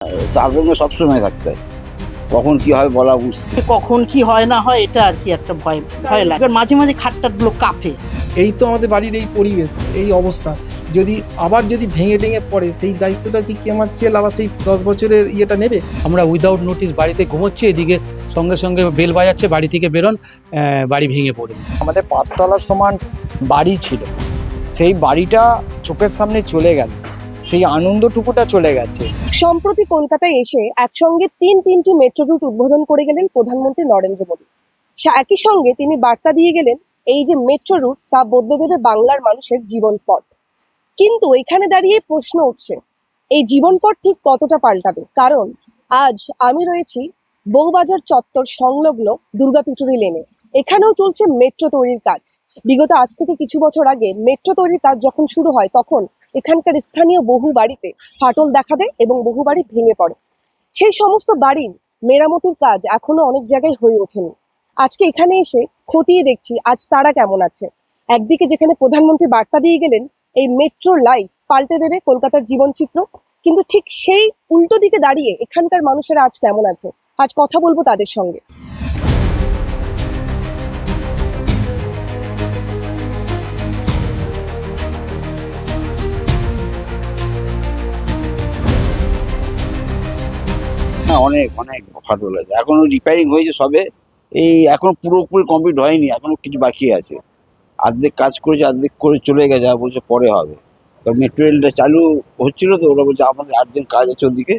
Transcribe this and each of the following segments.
আতঙ্কে সবসময় থাকতে হয়। কখন কি হয় বলা মুশকিল। কখন কি হয় না হয় এটা আর কি একটা ভয় ভয় লাগে। এবার মাঝে মাঝে খাটটাগুলো কাঁপে। এই তো আমাদের বাড়ির এই পরিবেশ, এই অবস্থা, যদি আবার যদি ভেঙে টেঙে পড়ে সেই দায়িত্বটা কি কমার্শিয়াল আবার সেই 10 বছরের ইয়েটা নেবে? আমরা উইদাউট নোটিস বাড়িতে ঘুমোচ্ছি, এদিকে সঙ্গে সঙ্গে বেল বাজাচ্ছে, বাড়ি থেকে বেরোন, বাড়ি ভেঙে পড়বে। আমাদের 5 তলার সমান বাড়ি ছিল, সেই বাড়িটা চোখের সামনে চলে গেল, সেই আনন্দটুকুটা চলে গেছে। সম্প্রতি কলকাতায় এসে একসঙ্গে তিনটি মেট্রো রুট উদ্বোধন করে গেলেন প্রধানমন্ত্রী নরেন্দ্র মোদী। একই সঙ্গে তিনি বার্তা দিয়ে গেলেন এই যে মেট্রো রুট তা বদলে দেবে বাংলার মানুষের জীবন পথ। কিন্তু এখানে দাঁড়িয়ে প্রশ্ন উঠছে, এই জীবন পথ ঠিক কতটা পাল্টাবে? কারণ আজ আমি রয়েছি বউবাজার চত্বর সংলগ্ন দুর্গাপিটুরি লেনে। এখানেও চলছে মেট্রো তৈরির কাজ। বিগত আজ থেকে কিছু বছর আগে মেট্রো তৈরির কাজ যখন শুরু হয় তখন এখানকার স্থানীয় বহু বাড়িতে ফাটল দেখা দেয় এবং বহু বাড়ি ভেঙে পড়ে। সেই সমস্ত বাড়ির মেরামতির কাজ এখনো অনেক জায়গায় হয়ে ওঠেনি। আজকে এখানে এসে খতিয়ে দেখছি আজ তারা কেমন আছে। একদিকে যেখানে প্রধানমন্ত্রী বার্তা দিয়ে গেলেন এই মেট্রো লাইফ পাল্টে দেবে কলকাতার জীবনচিত্র, কিন্তু ঠিক সেই উল্টো দিকে দাঁড়িয়ে এখানকার মানুষেরা আজ কেমন আছে, আজ কথা বলবো তাদের সঙ্গে। হ্যাঁ, অনেক অনেক ফাটল আছে, এখনো রিপেয়ারিং হয়েছে সবে। এই এখনো পুরোপুরি কমপ্লিট হয়নি, এখনো কিছু বাকি আছে। অর্ধেক কাজ করেছে, অর্ধেক করে চলে গেছে, আর বলছে পরে হবে। তো মেট্রো রেলটা চালু হচ্ছিল, তো ওরা বলছে আমাদের আর্জেন্ট কাজ আছে ওদিকে,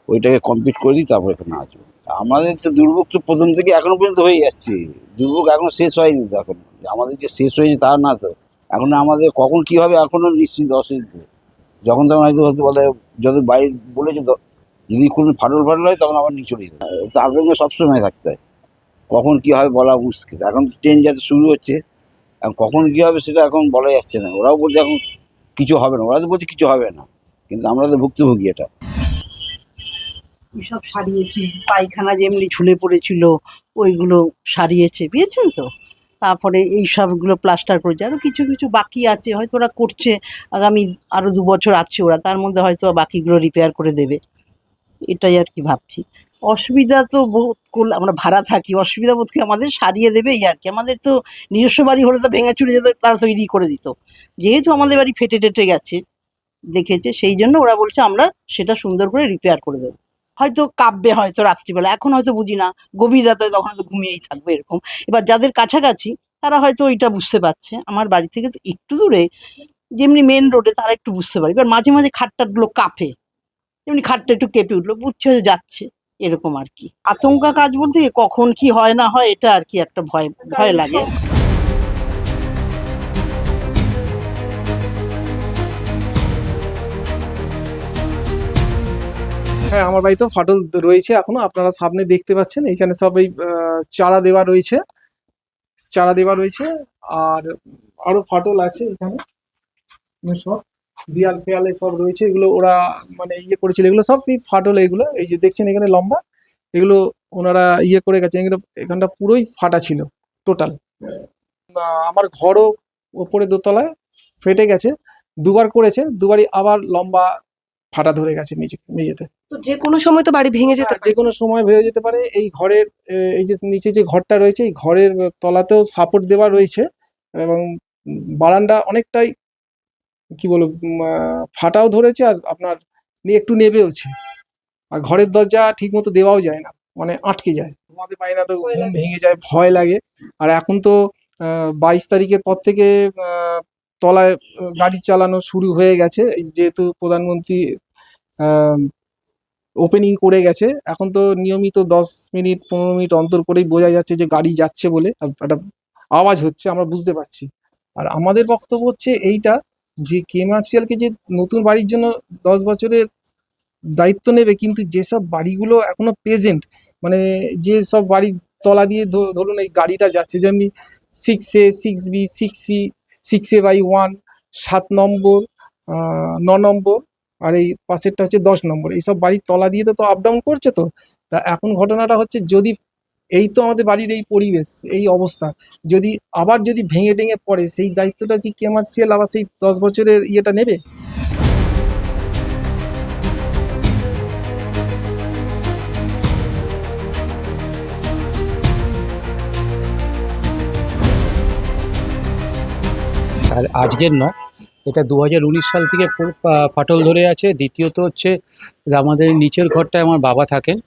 ওইটাকে কমপ্লিট করে দিই তারপর এখানে আসবো। আমাদের তো দুর্ভোগ তো প্রথম থেকে এখনো পর্যন্ত হয়ে যাচ্ছে, দুর্ভোগ এখনো শেষ হয়নি। তো এখন আমাদের যে শেষ হয়েছে তা না, তো এখন আমাদের কখন কি হবে এখনো নিশ্চিত অসুবিধা। যখন তখন হয়তো হয়তো বলে, যদি বাইরে বলেছে তো, যদি কোনো ফাটল হয় তখন আবার নিচে চলে যেতে হয়। তো আতঙ্কে সবসময় থাকতে হয়, কখন কি হবে বলা মুশকিল। এখন ট্রেন যাতে শুরু হচ্ছে, এখন কখন কি হবে সেটা এখন বলা যাচ্ছে না। ওরাও বলছে এখন কিছু হবে না, ওরা তো বলছে কিছু হবে না, কিন্তু আমরা তো ভুক্তভোগী এটা। সব সারিয়েছি, পায়খানা যেমনি ঝুলে পড়েছিল ওইগুলো সারিয়েছে, বুঝেছেন তো। তারপরে এই সবগুলো প্লাস্টার করেছে, আরো কিছু কিছু বাকি আছে, হয়তো ওরা করছে। আগামী আরো 2 বছর আছে ওরা, তার মধ্যে হয়তো বাকিগুলো রিপেয়ার করে দেবে, এটাই আর কি ভাবছি। অসুবিধা তো বোধ করলে আমরা ভাড়া থাকি, অসুবিধা বোধ করি আমাদের সারিয়ে দেবে এই আর কি। আমাদের তো নিজস্ব বাড়ি হলে তো ভেঙে চুরে যেত, তারা তৈরি করে দিত। যেহেতু আমাদের বাড়ি ফেটে টেটে গেছে দেখেছে, সেই জন্য ওরা বলছে আমরা সেটা সুন্দর করে রিপেয়ার করে দেবো। হয়তো কাঁপবে হয়তো রাত্রিবেলা, এখন হয়তো বুঝি না, গভীর রাতে তখন হয়তো ঘুমিয়েই থাকবে এরকম। এবার যাদের কাছাকাছি তারা হয়তো ওইটা বুঝতে পারছে, আমার বাড়ি থেকে তো একটু দূরে, যেমনি মেন রোডে, তারা একটু বুঝতে পারে। এবার মাঝে মাঝে খাটটাগুলো কাঁপে, যেমনি খাটটা একটু কেঁপে উঠলো, বুঝছে হয়তো যাচ্ছে, এরকম আর কি। আচমকা কাজ বলতে কখন কি হয় না হয় এটা আর কি একটা ভয় ভয় লাগে। হ্যাঁ, আমার বাড়িতেও ফাটল রয়েছে এখনো, আপনারা সামনে দেখতে পাচ্ছেন। এখানে সব এই চারা দেওয়া রয়েছে, আর আরো ফাটল আছে এখানে। সব দেয়াল ফেয়ালে সব রয়েছে, এগুলো ওরা মানে ইয়ে করেছিল, এগুলো সব ফাটল। এগুলো এই যে দেখছেন এখানে লম্বা, এগুলো ওনারা ইয়ে করে গেছে। এখানটা পুরোই ফাটা ছিল টোটাল। আমার ঘরও ওপরে দোতলায় ফেটে গেছে, দুবার করেছে, দুবারই আবার লম্বা ফাটা ধরে গেছে মেঝেতে। তো যে কোনো সময় তো বাড়ি ভেঙে যেতে যে কোনো সময় ভেঙে যেতে পারে। এই ঘরের এই যে নিচে যে ঘরটা রয়েছে, এই ঘরের তলাতেও সাপোর্ট দেওয়া রয়েছে, এবং বারান্দা অনেকটাই কি বলবো ফাটাও ধরেছে, আর আপনার একটু নেবেওছে। আর ঘরের দরজা ঠিক মতো দেওয়াও যায় না, মানে আটকে যায়, ঘুমাতে পারি না, তো ঘুম ভেঙে যায়, ভয় লাগে। আর এখন তো 22 তারিখের পর থেকে তলায় গাড়ি চালানো শুরু হয়ে গেছে, যেহেতু প্রধানমন্ত্রী ওপেনিং করে গেছে। এখন তো নিয়মিত 10 মিনিট 15 মিনিট অন্তর করেই বোঝা যাচ্ছে যে গাড়ি যাচ্ছে বলে একটা আওয়াজ হচ্ছে, আমরা বুঝতে পারছি। আর আমাদের বক্তব্য হচ্ছে এইটা, যে কমার্শিয়ালকে যে নতুন বাড়ির জন্য 10 বছরের দায়িত্ব নেবে, কিন্তু যেসব বাড়িগুলো এখনো প্রেজেন্ট, মানে যে সব বাড়ির তলা দিয়ে ধরুন এই গাড়িটা যাচ্ছে, যেমনি 6A 6B 6C 6A/1 7 নম্বর 9 নম্বর, আর এই পাশেরটা হচ্ছে 10 নম্বর, এইসব বাড়ির তলা দিয়ে তো আপ ডাউন করছে। তো তা এখন ঘটনাটা হচ্ছে, যদি এই তো আমাদের বাড়ির এই পরিবেশ, এই অবস্থা, যদি ভেঙে টেঙে পড়ে সেই দায়িত্বটা কি কমার্শিয়াল আবার সেই 10 বছরের ইয়েটা নেবে? আর আজকের নয়, এটা 2019 সাল থেকে পুরো ফাটল ধরে আছে। দ্বিতীয়ত হচ্ছে যে আমাদের নিচের ঘরটায় আমার বাবা থাকেন,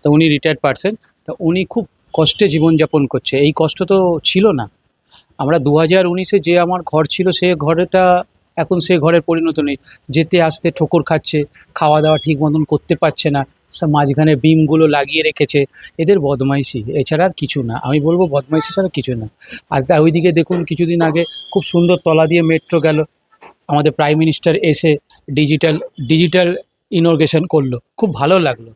তো উনি রিটায়ার্ড পারসন। তো উনি খুব কষ্টে জীবনযাপন করছে। এই কষ্ট তো ছিল না। আমরা 2019-এ যে আমার ঘর ছিল সে ঘরটা এখন সে ঘরের পরিণত নেই। যেতে আসতে ঠোকর খাচ্ছে, খাওয়া দাওয়া ঠিক মতন করতে পারছে না, সব মাঝখানে বিমগুলো লাগিয়ে রেখেছে। এদের বদমাইশি, এছাড়া আর কিছু না। আমি বলবো বদমাইশি ছাড়া কিছু না। আর ওইদিকে দেখুন, কিছুদিন আগে খুব সুন্দর তলা দিয়ে মেট্রো গেল। আমাদের প্রাইম মিনিস্টার এসে ডিজিটাল ইনোগ্রেশন করলো, খুব ভালো লাগলো।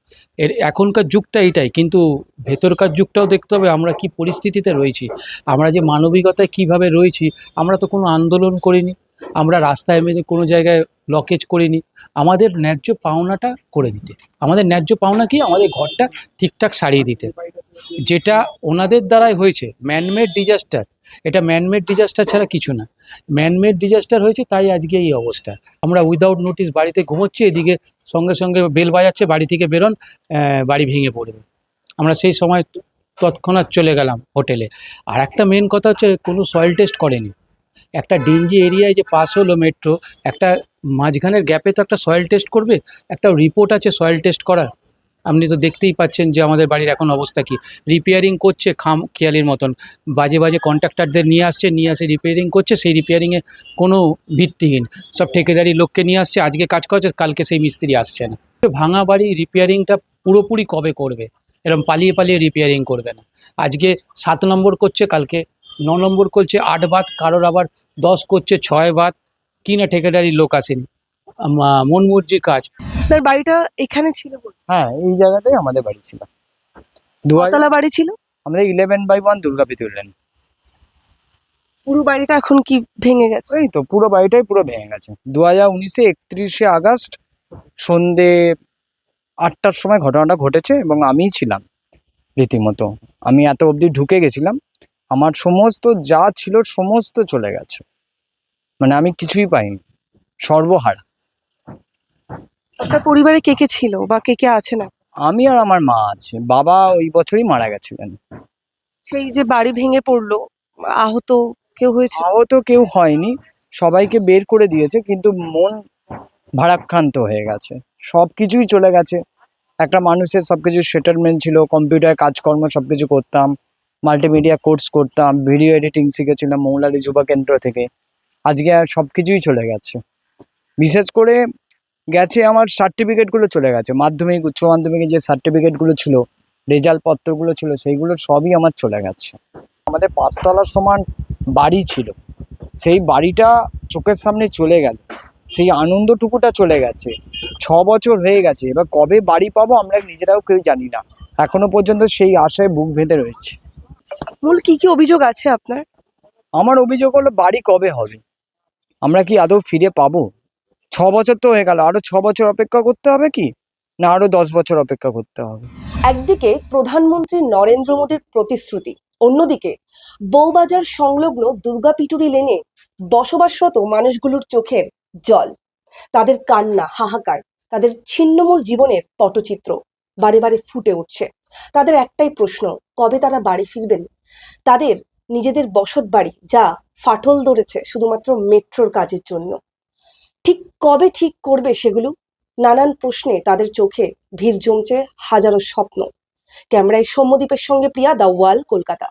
এখনকার যুগটা এইটাই, কিন্তু ভেতরকার যুগটাও দেখতে হবে আমরা কি পরিস্থিতিতে রয়েছি, আমরা যে মানবিকতায় কিভাবে রয়েছি। আমরা তো কোনো আন্দোলন করিনি, আমরা রাস্তায় মেরে কোনো জায়গায় ব্লকেজ করিনি। আমাদের ন্যায্য পাওনাটা করে দিতে, আমাদের ন্যায্য পাওনা কি, আমাদের ঘরটা ঠিকঠাক সারিয়ে দিতে। যেটা ওনাদের দ্বারাই হয়েছে ম্যানমেড ডিজাস্টার। এটা ম্যানমেড ডিজাস্টার ছাড়া কিছু না, ম্যানমেড ডিজাস্টার হয়েছে, তাই আজকে এই অবস্থা। আমরা উইদাউট নোটিস বাড়িতে ঘুমোচ্ছি, এদিকে সঙ্গে সঙ্গে বেল বাজাচ্ছে, বাড়ি থেকে বেরোন, বাড়ি ভেঙে পড়বে। আমরা সেই সময় তৎক্ষণাৎ চলে গেলাম হোটেলে। আর একটা মেন কথা হচ্ছে, কোনো সয়েল টেস্ট করেনি। একটা ডিঞ্জি এরিয়ায় যে পাস হলো মেট্রো, একটা মাঝখানের গ্যাপে তো একটা সয়েল টেস্ট করবে, একটা রিপোর্ট আছে সয়েল টেস্ট করার। আপনি তো দেখতেই পাচ্ছেন যে আমাদের বাড়ির এখন অবস্থা কি। রিপেয়ারিং করছে খাম খেয়ালির মতন, বাজে বাজে কন্ট্রাক্টরদের নিয়ে আসে রিপেয়ারিং করছে। সেই রিপেয়ারিংয়ে কোনো ভিত্তিহীন, সব ঠিকাদারি লোককে নিয়ে আসছে, আজকে কাজ করছে, কালকে সেই মিস্ত্রি আসছে না। ভাঙা বাড়ি রিপেয়ারিংটা পুরোপুরি কবে করবে? এরকম পালিয়ে পালিয়ে রিপেয়ারিং করবে না। আজকে 7 নম্বর করছে, কালকে 9 নম্বর করছে, 8 বাদ, কারোর আবার 10 করছে, 6 বাদ। কি না ঠিকাদারি লোক আসেনি, মন মর্জি কাজ। আপনার বাড়িটা এখানে ছিল বলছেন? হ্যাঁ, এই জায়গাটাই আমাদের বাড়ি ছিল। 2000 কতলা বাড়ি ছিল? আমাদের 11/1 দুর্গাপিতুর লেন। পুরো বাড়িটা এখন কি ভেঙে গেছে? এই তো পুরো বাড়িটাই পুরো ভেঙে গেছে। 2019-এ 31শে আগস্ট সন্ধে 8টার সময় ঘটনাটা ঘটেছে এবং আমিই ছিলাম রীতিমতো। আমি এত অবধি ঢুকে গেছিলাম, আমার সমস্ত যা ছিল সমস্ত চলে গেছে, মানে আমি কিছুই পাইনি, সর্বহারা। আপনার পরিবারে কে কে ছিল বা কে কে আছে না? আমি আর আমার মা আছে, বাবা ওই বছরই মারা গেছিলেন। সেই যে বাড়ি ভেঙে পড়লো, আহত কেউ হয়েছে? আহত কেউ হয়নি, সবাইকে বের করে দিয়েছে, কিন্তু মন ভারাক্রান্ত হয়ে গেছে, সব কিছুই চলে গেছে। একটা মানুষের সবকিছু সেটেলমেন্ট ছিল, কম্পিউটার কাজকর্ম সবকিছু করতাম, মাল্টিমিডিয়া কোর্স করতাম, ভিডিও এডিটিং শিখেছিলাম মৌলালী যুবা কেন্দ্র থেকে। আজকে আর সবকিছুই চলে গেছে। বিশেষ করে গেছে আমার সার্টিফিকেটগুলো চলে গেছে, মাধ্যমিক উচ্চ মাধ্যমিকে যে সার্টিফিকেটগুলো ছিল, রেজাল্ট পত্রগুলো ছিল, সেইগুলো সবই আমার চলে গেছে। আমাদের 5তলার সমান বাড়ি ছিল, সেই বাড়িটা চোখের সামনে চলে গেল, সেই আনন্দটুকুটা চলে গেছে। 6 বছর হয়ে গেছে, এবার কবে বাড়ি পাবো আমরা নিজেরাও কেউ জানি না। এখনো পর্যন্ত সেই আশায় বুক বেঁধে রয়েছে। মূল কি কি অভিযোগ আছে আপনার? আমার অভিযোগ হলো, বাড়ি কবে হবে, আমরা কি আদৌ ফিরে পাবো? 6 বছর তো হয়ে গেল, আরো 6 বছর অপেক্ষা করতে হবে কি, না আরো 10 বছর অপেক্ষা করতে হবে? একদিকে প্রধানমন্ত্রী নরেন্দ্র মোদীর প্রতিশ্রুতি, অন্যদিকে বউবাজার সংলগ্ন দুর্গাপিটুরি লেনে বসবাসরত মানুষগুলোর চোখের জল, তাদের কান্না, হাহাকার, তাদের ছিন্নমূল জীবনের পটচিত্র বারে বারে ফুটে উঠছে। তাদের একটাই প্রশ্ন, কবে তারা বাড়ি ফিরবেন? তাদের নিজেদের বসত বাড়ি যা ফাটল ধরেছে শুধুমাত্র মেট্রোর কাজের জন্য, ঠিক কবে ঠিক করবে সেগুলো? নানান প্রশ্নে তাদের চোখে ভিড় জমছে হাজারো স্বপ্ন। ক্যামেরায় সৌম্যদীপের সঙ্গে প্রিয়া, দ্য ওয়াল, কলকাতা।